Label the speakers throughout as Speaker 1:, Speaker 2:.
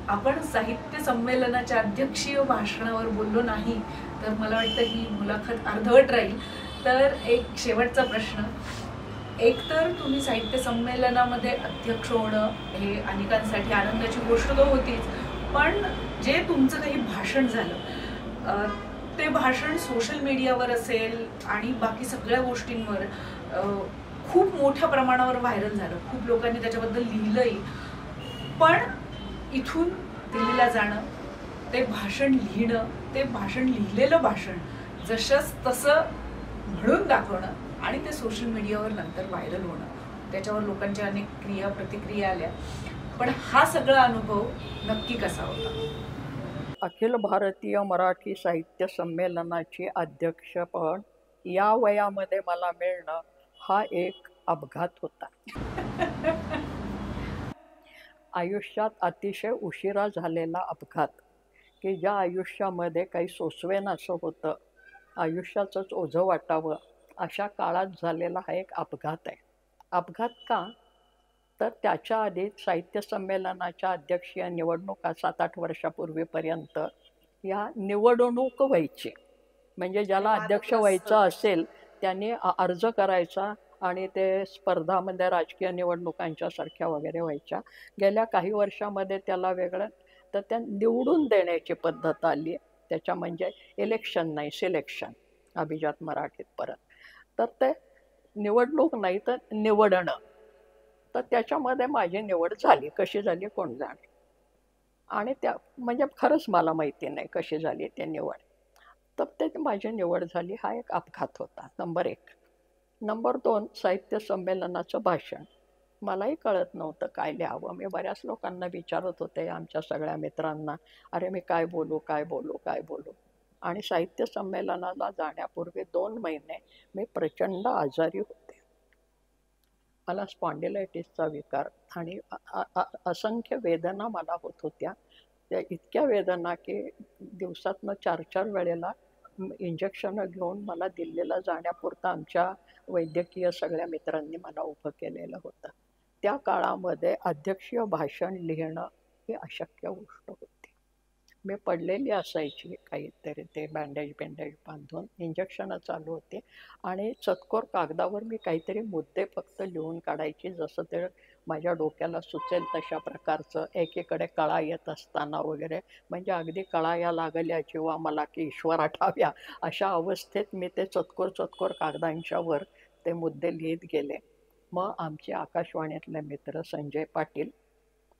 Speaker 1: आपण साहित्य संमेलनाच्या अध्यक्षीय भाषणावर बोललो नाही तर मला वाटतं ही मुलाखत अर्धवट राहील. तर एक शेवटचा प्रश्न, एकतर तुम्ही साहित्य संमेलनामध्ये अध्यक्ष होणं हे अनेकांसाठी आनंदाची गोष्ट तर होतीच, पण जे तुमचं काही भाषण झालं ते भाषण सोशल मीडियावर असेल आणि बाकी सगळ्या गोष्टींवर खूप मोठ्या प्रमाणावर व्हायरल झालं, खूप लोकांनी त्याच्याबद्दल लिहिलंही. पण इथून दिल्लीला जाणं, ते भाषण लिहिणं, ते भाषण लिहिलेलं भाषण जसंच तसं म्हणून दाखवणं आणि ते सोशल मीडियावर नंतर व्हायरल होणं, त्याच्यावर लोकांच्या अनेक क्रिया प्रतिक्रिया आल्या. पण हा सगळा अनुभव नक्की कसा होता?
Speaker 2: अखिल भारतीय मराठी साहित्य संमेलनाची अध्यक्षपद या वयामध्ये मला मिळणं हा एक अपघात होता. आयुष्यात अतिशय उशिरा झालेला अपघात, की ज्या आयुष्यामध्ये काही सोसवेन असं होतं, आयुष्याचंच ओझं वाटावं अशा काळात झालेला हा एक अपघात आहे. अपघात का? तर त्याच्या आधी साहित्य संमेलनाच्या अध्यक्षीय निवडणुका 7-8 वर्षापूर्वीपर्यंत या निवडणूक व्हायची. म्हणजे ज्याला अध्यक्ष व्हायचं असेल त्यांनी अर्ज करायचा आणि ते स्पर्धामध्ये राजकीय निवडणुकांच्या सारख्या वगैरे व्हायच्या. गेल्या काही वर्षामध्ये त्याला वेगळं, तर त्या निवडून देण्याची पद्धत आली. त्याच्या म्हणजे इलेक्शन नाही, सिलेक्शन अभिजात मराठीत परत. तर ते निवडणूक नाही तर निवडणं. तर त्याच्यामध्ये माझी निवड झाली. कशी झाली कोण जाणे. आणि त्या म्हणजे खरंच मला माहिती नाही कशी झाली ते निवड. तर ते माझी निवड झाली हा एक अपघात होता, नंबर 1. नंबर 2, साहित्य संमेलनाचं भाषण. मलाही कळत नव्हतं काय लिहावं. मी बऱ्याच लोकांना विचारत होते, आमच्या सगळ्या मित्रांना, अरे मी काय बोलू काय बोलू काय बोलू. आणि साहित्य संमेलनाला जाण्यापूर्वी 2 महिने मी प्रचंड आजारी होते. मला स्पॉन्डिलायटिसचा विकार आणि असंख्य वेदना मला होत होत्या. त्या इतक्या वेदना की दिवसातनं 4-4 वेळेला इंजेक्शनं घेऊन मला दिल्लीला जाण्यापुरतं आमच्या वैद्यकीय सगळ्या मित्रांनी मला उभं केलेलं होतं. त्या काळामध्ये अध्यक्षीय भाषण लिहिणं ही अशक्य गोष्ट होती. मी पडलेली असायची काहीतरी, ते बँडेज बांधून इंजेक्शनं चालू होते आणि चतकोर कागदावर मी काहीतरी मुद्दे फक्त लिहून काढायची, जसं ते माझ्या डोक्याला सुचेल तशा प्रकारचं. एकीकडे कळा येत असताना वगैरे, म्हणजे अगदी कळा या लागल्या किंवा मला की ईश्वरा ठाव्या अशा अवस्थेत मी ते चतकोर कागदांच्या वर ते मुद्दे लिहित गेले. मग आमचे आकाशवाणीतले मित्र संजय पाटील,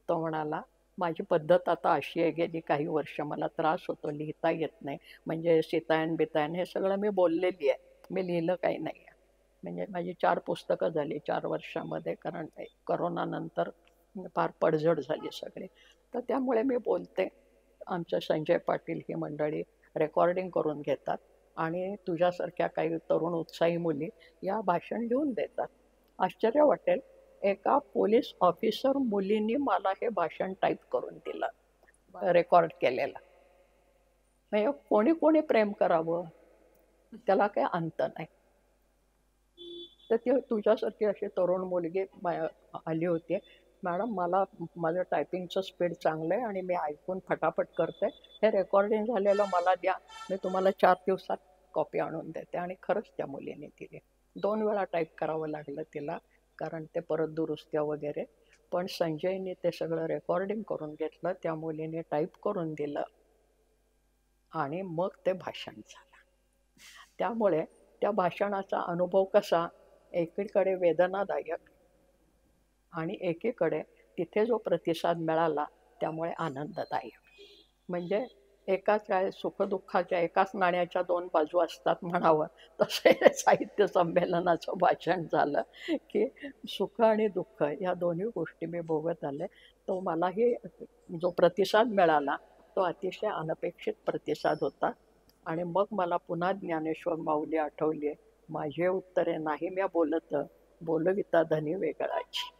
Speaker 2: तो म्हणाला, माझी पद्धत आता अशी आहे, गेली काही वर्ष मला त्रास होतो, लिहिता येत नाही. म्हणजे सीतायन बितायन हे सगळं मी बोललेली आहे, मी लिहिलं काही नाही आहे. म्हणजे माझी 4 पुस्तकं झाली 4 वर्षामध्ये, कारण करोनानंतर फार पडझड झाली सगळी. तर त्यामुळे मी बोलते. आमचं संजय पाटील ही मंडळी रेकॉर्डिंग करून घेतात आणि तुझ्यासारख्या काही तरुण उत्साही मुली या भाषण लिहून देतात. आश्चर्य वाटेल, एका पोलीस ऑफिसर मुलींनी मला हे भाषण टाईप करून दिलं, रेकॉर्ड केलेलं. म्हणजे कोणी कोणी प्रेम करावं त्याला काही अंत नाही. तर ती तुझ्यासारखी अशी तरुण मुलगी आली होती, मॅडम मला माझं टायपिंगचं स्पीड चांगलं आहे आणि मी ऐकून फटाफट करते, हे रेकॉर्डिंग झालेलं मला द्या, मी तुम्हाला 4 दिवसात कॉपी आणून देते. आणि खरंच त्या मुलीने दिली. 2 वेळा टाईप करावं लागलं तिला, कारण ते परत दुरुस्त्या वगैरे. पण संजयने ते सगळं रेकॉर्डिंग करून घेतलं, त्या मुलीने टाईप करून दिलं आणि मग ते भाषण झालं. त्यामुळे त्या भाषणाचा अनुभव कसा, एकीकडे वेदनादायक आणि एकीकडे तिथे जो प्रतिसाद मिळाला त्यामुळे आनंददायक. म्हणजे एकाच काय सुखदुःखाच्या एकाच नाण्याच्या 2 बाजू असतात म्हणावं, तसे साहित्य संमेलनाचं भाषण झालं की सुख आणि दुःख या दोन्ही गोष्टी मी भोगत आले. तो मलाही जो प्रतिसाद मिळाला तो अतिशय अनपेक्षित प्रतिसाद होता. आणि मग मला पुन्हा ज्ञानेश्वर माऊली आठवली, माझे उत्तरे नाही म्या बोलत, बोलविता धनी वेगळाची.